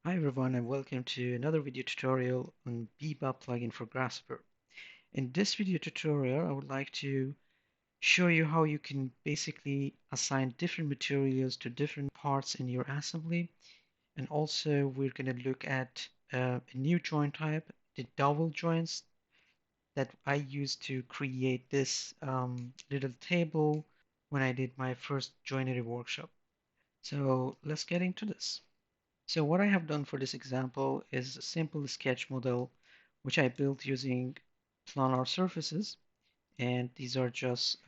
Hi everyone and welcome to another video tutorial on Bebop plugin for Grasshopper. In this video tutorial, I would like to show you how you can basically assign different materials to different parts in your assembly. And also we're going to look at a new joint type, the dowel joints that I used to create this little table when I did my first joinery workshop. So let's get into this. So what I have done for this example is a simple sketch model which I built using planar surfaces, and these are just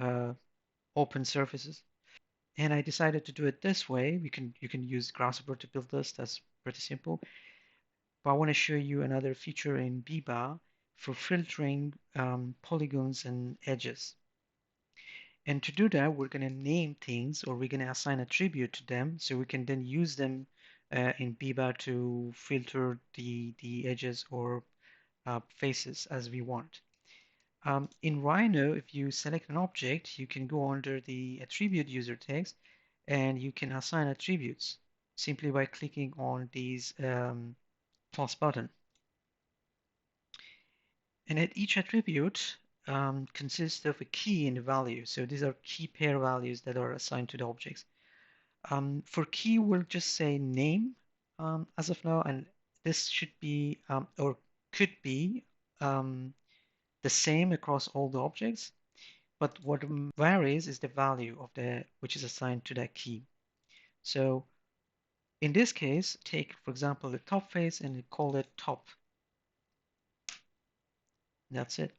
open surfaces. And I decided to do it this way. You can use Grasshopper to build this. That's pretty simple. But I want to show you another feature in Biba for filtering polygons and edges. And to do that, we're going to name things, or we're going to assign attribute to them, so we can then use them in Biba to filter the edges or faces as we want. In Rhino, if you select an object, you can go under the attribute user text and you can assign attributes simply by clicking on these plus button. And at each attribute consists of a key and a value. So these are key pair values that are assigned to the objects. For key, we'll just say name as of now, and this should be or could be the same across all the objects. But what varies is the value of which is assigned to that key. So in this case, take for example the top face and call it top. That's it.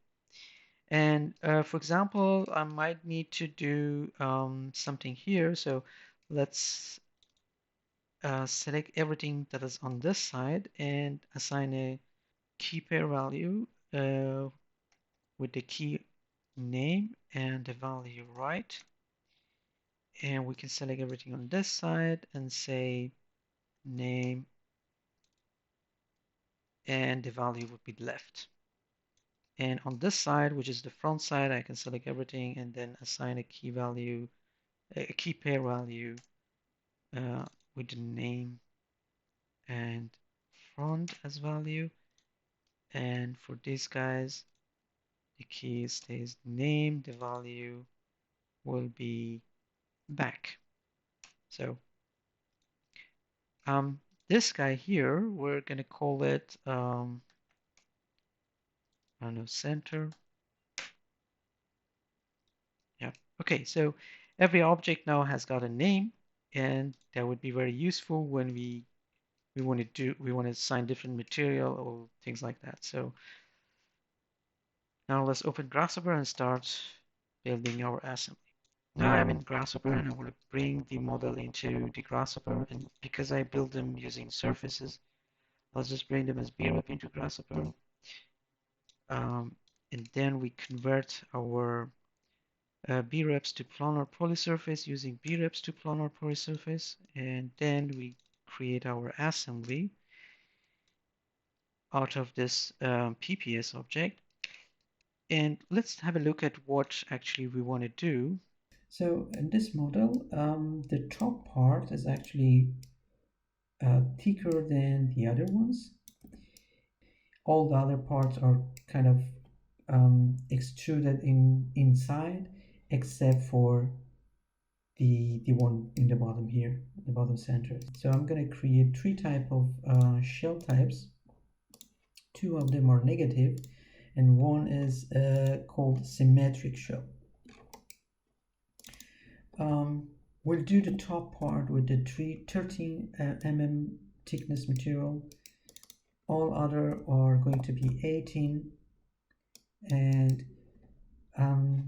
And for example, I might need to do something here. So let's select everything that is on this side and assign a key pair value with the key name and the value right. And we can select everything on this side and say name, and the value would be left. And on this side, which is the front side, I can select everything and then assign a key value, a key pair value with the name and front as value. And for these guys, the key stays name, the value will be back. So this guy here, we're going to call it, I don't know, center. Yeah. Okay, so every object now has got a name, and that would be very useful when we want to assign different material or things like that. So now let's open Grasshopper and start building our assembly. Now I'm in Grasshopper and I want to bring the model into the Grasshopper, and because I build them using surfaces, let's just bring them as BREP into Grasshopper. And then we convert our BREPs to planar polysurface using BREPs to planar polysurface, and then we create our assembly out of this PPS object. And let's have a look at what actually we want to do. So in this model, the top part is actually thicker than the other ones. All the other parts are kind of extruded inside, except for the one in the bottom here, the bottom center. So I'm going to create three type of shell types. Two of them are negative, and one is called symmetric shell. We'll do the top part with the 13 mm thickness material. All other are going to be 18, and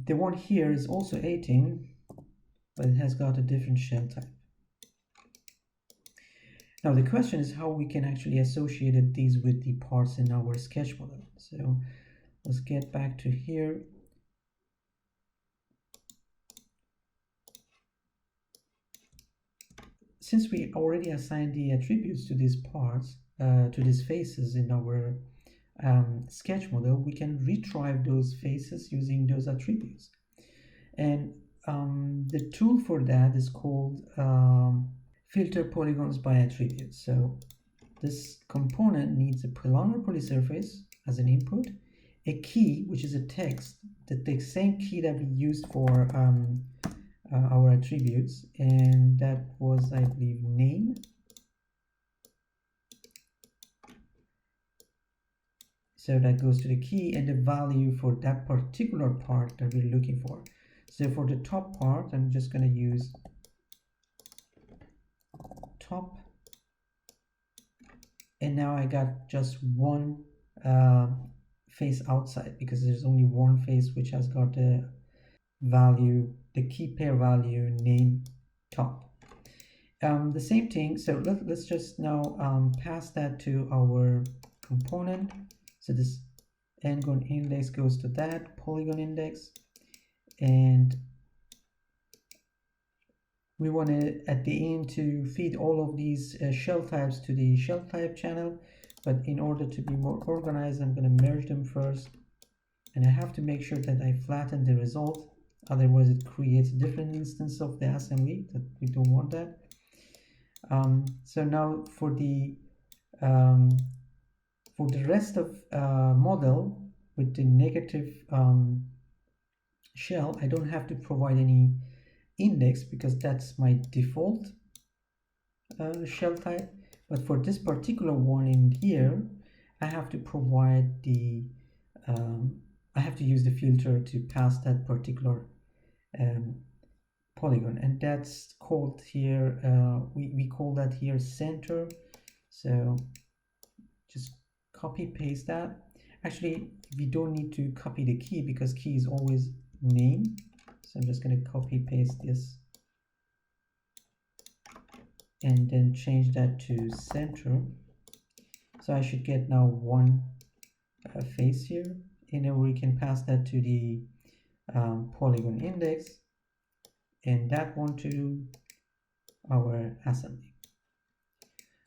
the one here is also 18, but it has got a different shell type. Now the question is how we can actually associate these with the parts in our sketch model. So let's get back to here. Since we already assigned the attributes to these parts, to these faces in our sketch model, we can retrieve those faces using those attributes. And the tool for that is called filter polygons by attributes. So this component needs a polynomial polysurface as an input, a key, which is a text, the same key that we used for our attributes, and that was, I believe, name. So that goes to the key and the value for that particular part that we're looking for. So for the top part, I'm just going to use top, and now I got just one face outside, because there's only one face which has got the value, the key pair value name top. The same thing, so let's just now pass that to our component. So this n-gon index goes to that polygon index, and we want to at the end to feed all of these shell types to the shell type channel. But in order to be more organized, I'm going to merge them first, and I have to make sure that I flatten the result, otherwise it creates a different instance of the assembly that we don't want that. So now for the rest of model with the negative shell, I don't have to provide any index because that's my default shell type. But for this particular one in here, I have to provide the I have to use the filter to pass that particular polygon, and that's called here we call that here center. So just copy paste that. Actually, we don't need to copy the key because key is always name. So I'm just going to copy paste this and then change that to center. So I should get now one face here, and then we can pass that to the polygon index, and that one to our assembly.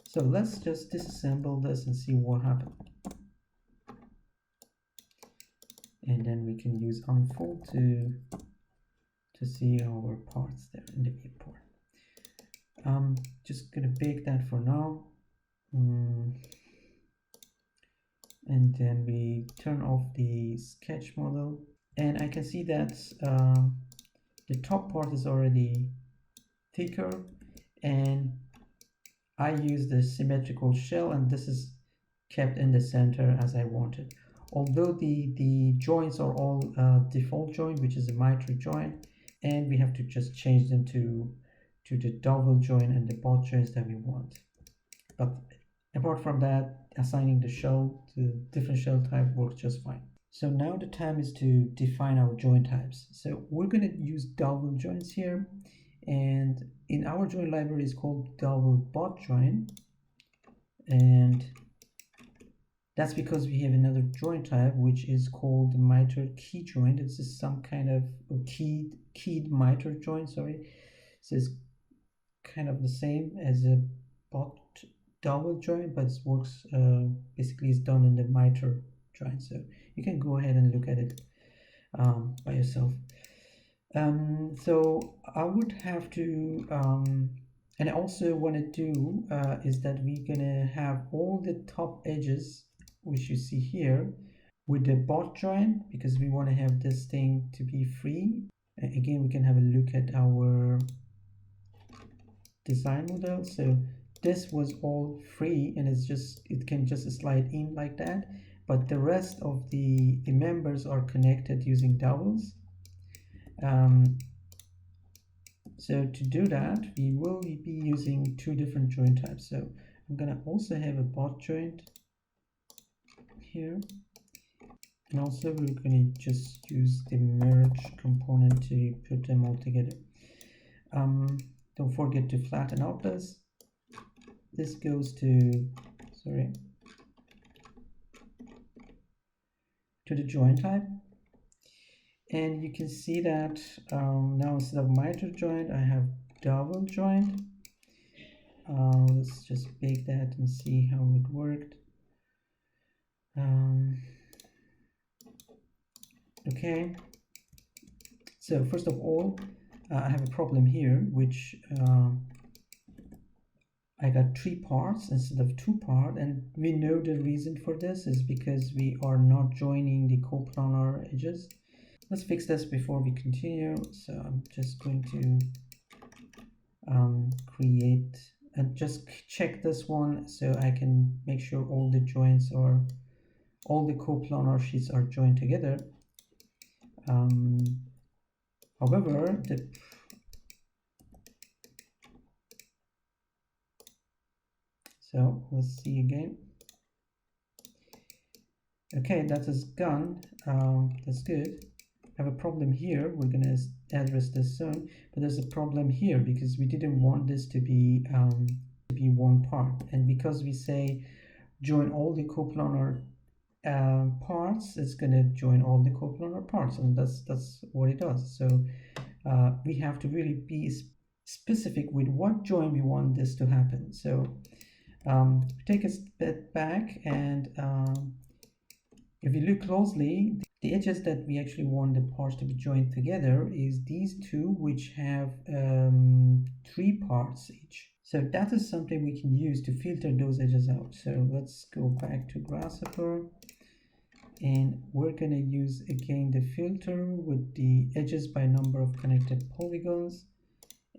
So let's just disassemble this and see what happened. And then we can use unfold to see our parts there in the viewport. I'm just gonna bake that for now. And then we turn off the sketch model, and I can see that the top part is already thicker, and I use the symmetrical shell, and this is kept in the center as I wanted. Although the joints are all default joint, which is a miter joint, and we have to just change them to the dowel joint and the butt joints that we want. But apart from that, assigning the shell to different shell type works just fine. So now the time is to define our joint types. So we're going to use dowel joints here, and in our joint library is called dowel butt joint, and that's because we have another joint type which is called miter key joint. This is some kind of keyed miter joint, sorry. So it's kind of the same as a butt dowel joint, but it works basically is done in the miter joint. So you can go ahead and look at it by yourself. So I would have to and I also want to do is that we're gonna have all the top edges which you see here with the butt joint, because we want to have this thing to be free. Again, we can have a look at our design model. So this was all free, and it can just slide in like that, but the rest of the members are connected using dowels. So to do that, we will be using two different joint types. So I'm gonna also have a butt joint here, and also we're gonna just use the merge component to put them all together. Don't forget to flatten out this. This goes to the joint type, and you can see that now instead of miter joint I have dowel joint. Let's just bake that and see how it worked. Okay, so first of all I have a problem here, which I got 3 parts instead of 2 parts, and we know the reason for this is because we are not joining the coplanar edges. Let's fix this before we continue. So I'm just going to create and just check this one so I can make sure all the joints or all the coplanar sheets are joined together. However, so let's see again. Okay, that is gone. That's good. I have a problem here. We're gonna address this soon, but there's a problem here because we didn't want this to be one part, and because we say join all the coplanar parts, it's gonna join all the coplanar parts, and that's what it does. So we have to really be specific with what join we want this to happen. So take a step back, and if you look closely, the edges that we actually want the parts to be joined together is these two, which have 3 parts each. So that is something we can use to filter those edges out. So let's go back to Grasshopper, and we're going to use again the filter with the edges by number of connected polygons,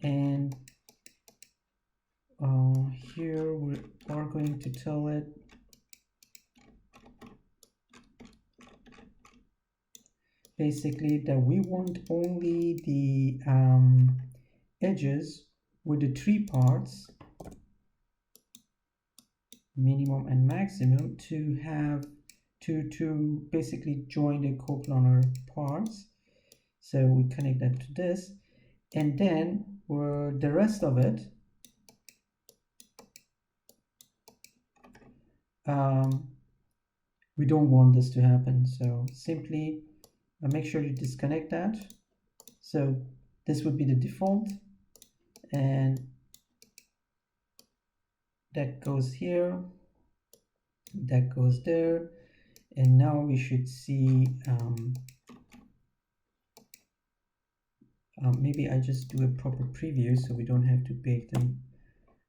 and here we are going to tell it basically that we want only the edges with the 3 parts, minimum and maximum, to have to basically join the coplanar parts. So we connect that to this, and then the rest of it we don't want this to happen. So simply make sure you disconnect that. So this would be the default, and that goes here, that goes there, and now we should see maybe I just do a proper preview so we don't have to bake them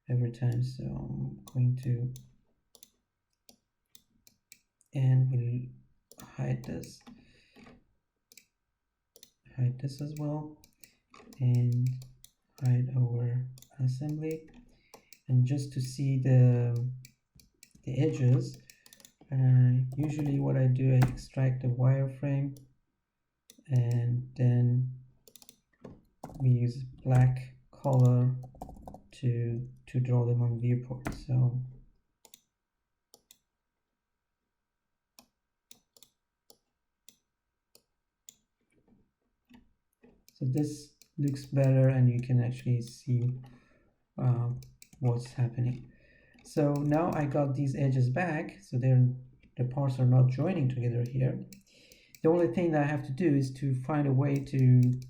every time. So I'm going to, and we'll hide this as well, and hide our assembly. And just to see the edges, usually what I do, I extract the wireframe, and then we use black color to draw them on viewport. So this looks better, and you can actually see what's happening. So now I got these edges back, so the parts are not joining together here. The only thing that I have to do is to find a way to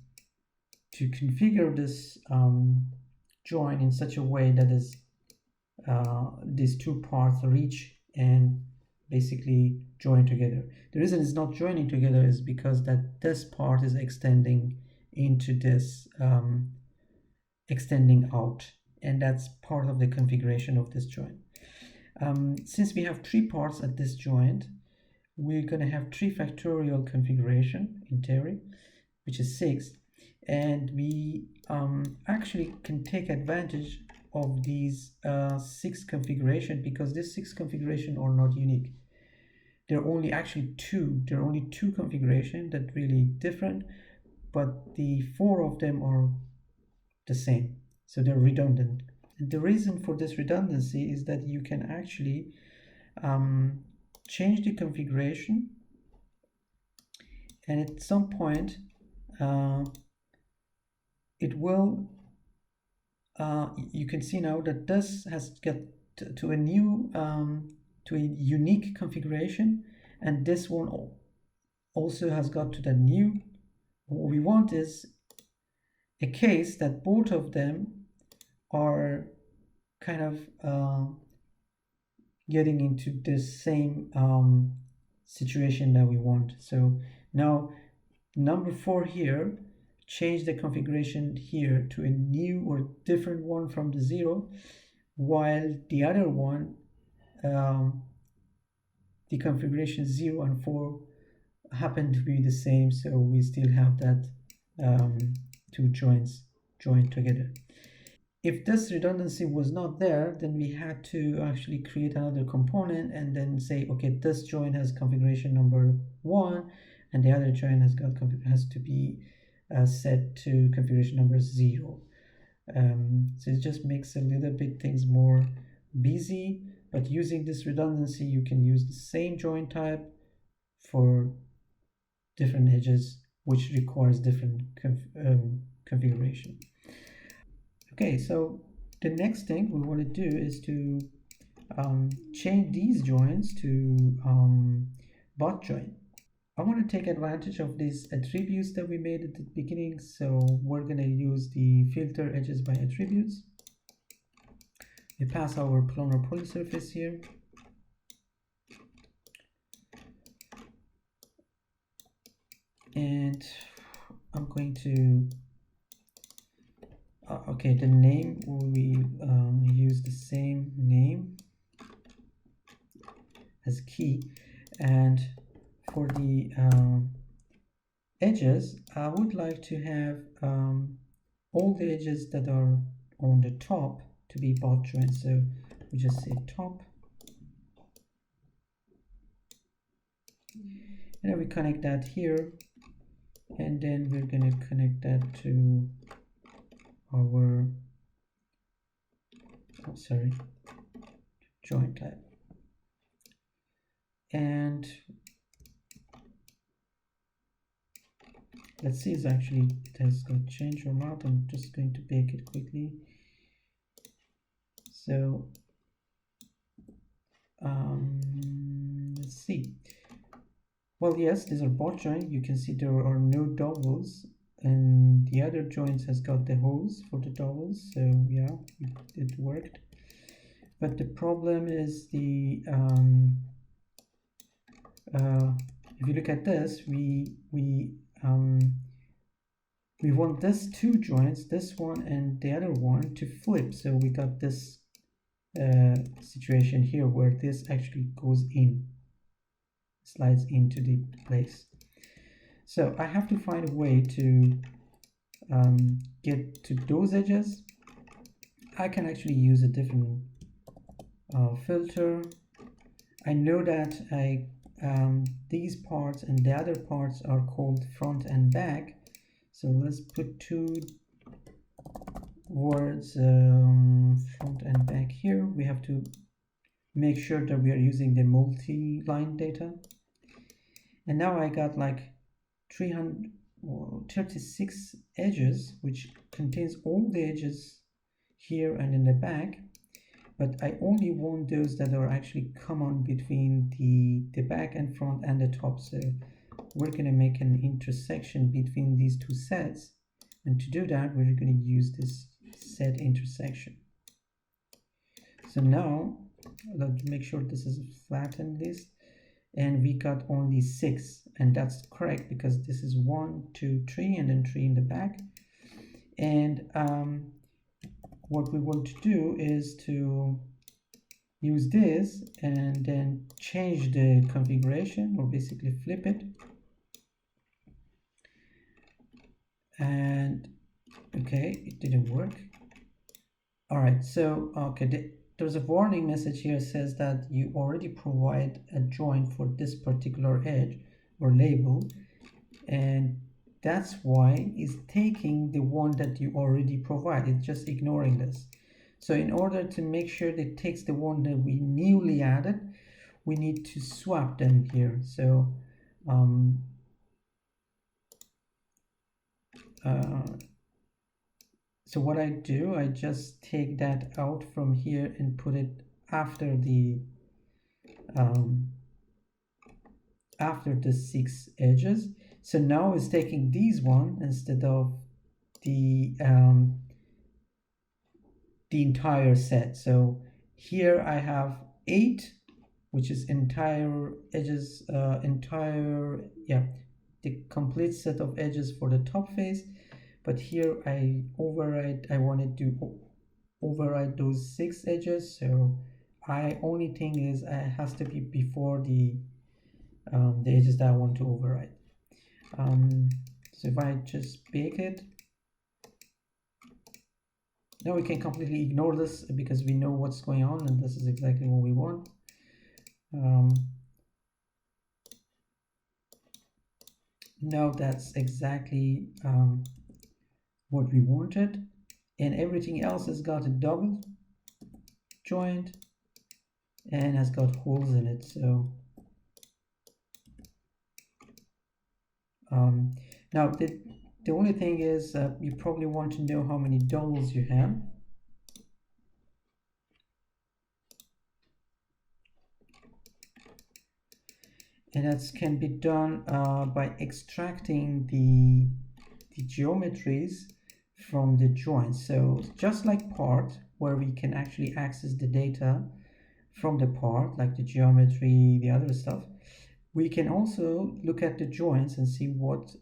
configure this join in such a way that is these 2 parts reach and basically join together. The reason it's not joining together is because that this part is extending into this extending out, and that's part of the configuration of this joint. Since we have 3 parts at this joint, we're going to have 3 factorial configuration in theory, which is 6, and we actually can take advantage of these 6 configuration, because these 6 configuration are not unique. There are only actually 2. There are only 2 configuration that really different, but the 4 of them are the same, so they're redundant. And the reason for this redundancy is that you can actually change the configuration, and at some point it will you can see now that this has got to a new to a unique configuration, and this one also has got to the new. What we want is a case that both of them are kind of getting into the same situation that we want. So now number 4 here, change the configuration here to a new or different one from the 0, while the other one, um, the configuration 0 and 4 happen to be the same, so we still have that two joints joined together. If this redundancy was not there, then we had to actually create another component and then say, okay, this join has configuration number 1 and the other join has to be set to configuration number 0. So it just makes a little bit things more busy, but using this redundancy, you can use the same join type for different edges, which requires different configuration. Okay, so the next thing we want to do is to change these joins to bot join. I want to take advantage of these attributes that we made at the beginning, so we're going to use the filter edges by attributes. We pass our planar polysurface here. And I'm going to okay, the name we use the same name as key, and for the edges I would like to have all the edges that are on the top to be bot joint, so we just say top, and then we connect that here, and then we're going to connect that to our joint type. And let's see if actually it has got changed or not. I'm just going to bake it quickly. So let's see. Well, yes, these are bot joint. You can see there are no dowels, and the other joints has got the holes for the dowels. So yeah, it worked. But the problem is the if you look at this, we want this two joints, this one and the other one, to flip. So we got this situation here where this actually goes in, slides into the place. So I have to find a way to get to those edges. I can actually use a different filter. I know that these parts and the other parts are called front and back. So let's put two words front and back here. We have to make sure that we are using the multi-line data. And now I got like 336 edges, which contains all the edges here and in the back. But I only want those that are actually common between the back and front and the top. So we're going to make an intersection between these two sets. And to do that, we're going to use this set intersection. So now, let's make sure this is a flattened list. And we got only 6. And that's correct because this is 1, 2, 3, and then 3 in the back. And what we want to do is to use this and then change the configuration, or basically flip it. And okay, it didn't work. All right, so okay, there's a warning message here says that you already provide a join for this particular edge or label, and that's why it's taking the one that you already provide. It's just ignoring this. So in order to make sure that it takes the one that we newly added, we need to swap them here. So so what I do, I just take that out from here and put it after the 6 edges. So now it's taking these one instead of the entire set. So here I have 8, which is entire edges, the complete set of edges for the top face. But here I override, I want to do override those 6 edges. So I only thing is it has to be before the edges that I want to override. So if I just bake it, now we can completely ignore this because we know what's going on and this is exactly what we want. Now that's exactly what we wanted, and everything else has got a double joint and has got holes in it. So now the only thing is you probably want to know how many doubles you have. And that can be done by extracting the geometries from the joints. So just like part, where we can actually access the data from the part, like the geometry, the other stuff, we can also look at the joints and see what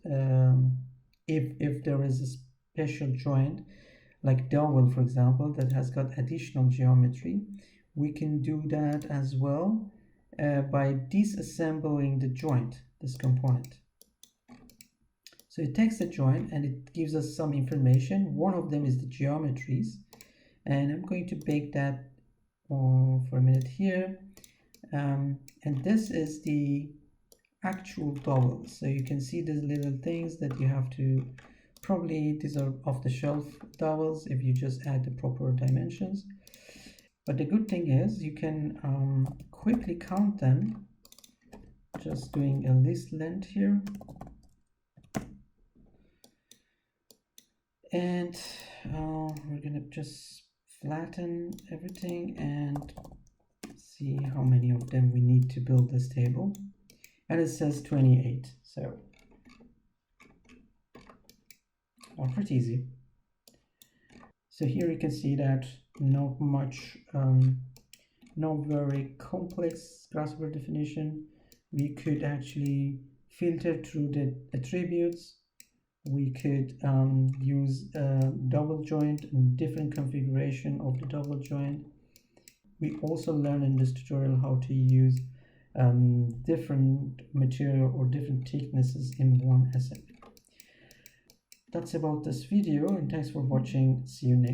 if there is a special joint like dowel, for example, that has got additional geometry. We can do that as well by disassembling the joint, this component. So it takes the joint and it gives us some information. One of them is the geometries, and I'm going to bake that for a minute here. And this is the actual dowel. So you can see these little things that you have to, probably these are off-the-shelf dowels if you just add the proper dimensions. But the good thing is you can quickly count them, just doing a list length here. And we're gonna just flatten everything and see how many of them we need to build this table. And it says 28, so pretty easy. So here you can see that not much, not very complex grasshopper definition. We could actually filter through the attributes. We could use a double joint and different configuration of the double joint. We also learn in this tutorial how to use different material or different thicknesses in one assembly. That's about this video, and thanks for watching. See you next.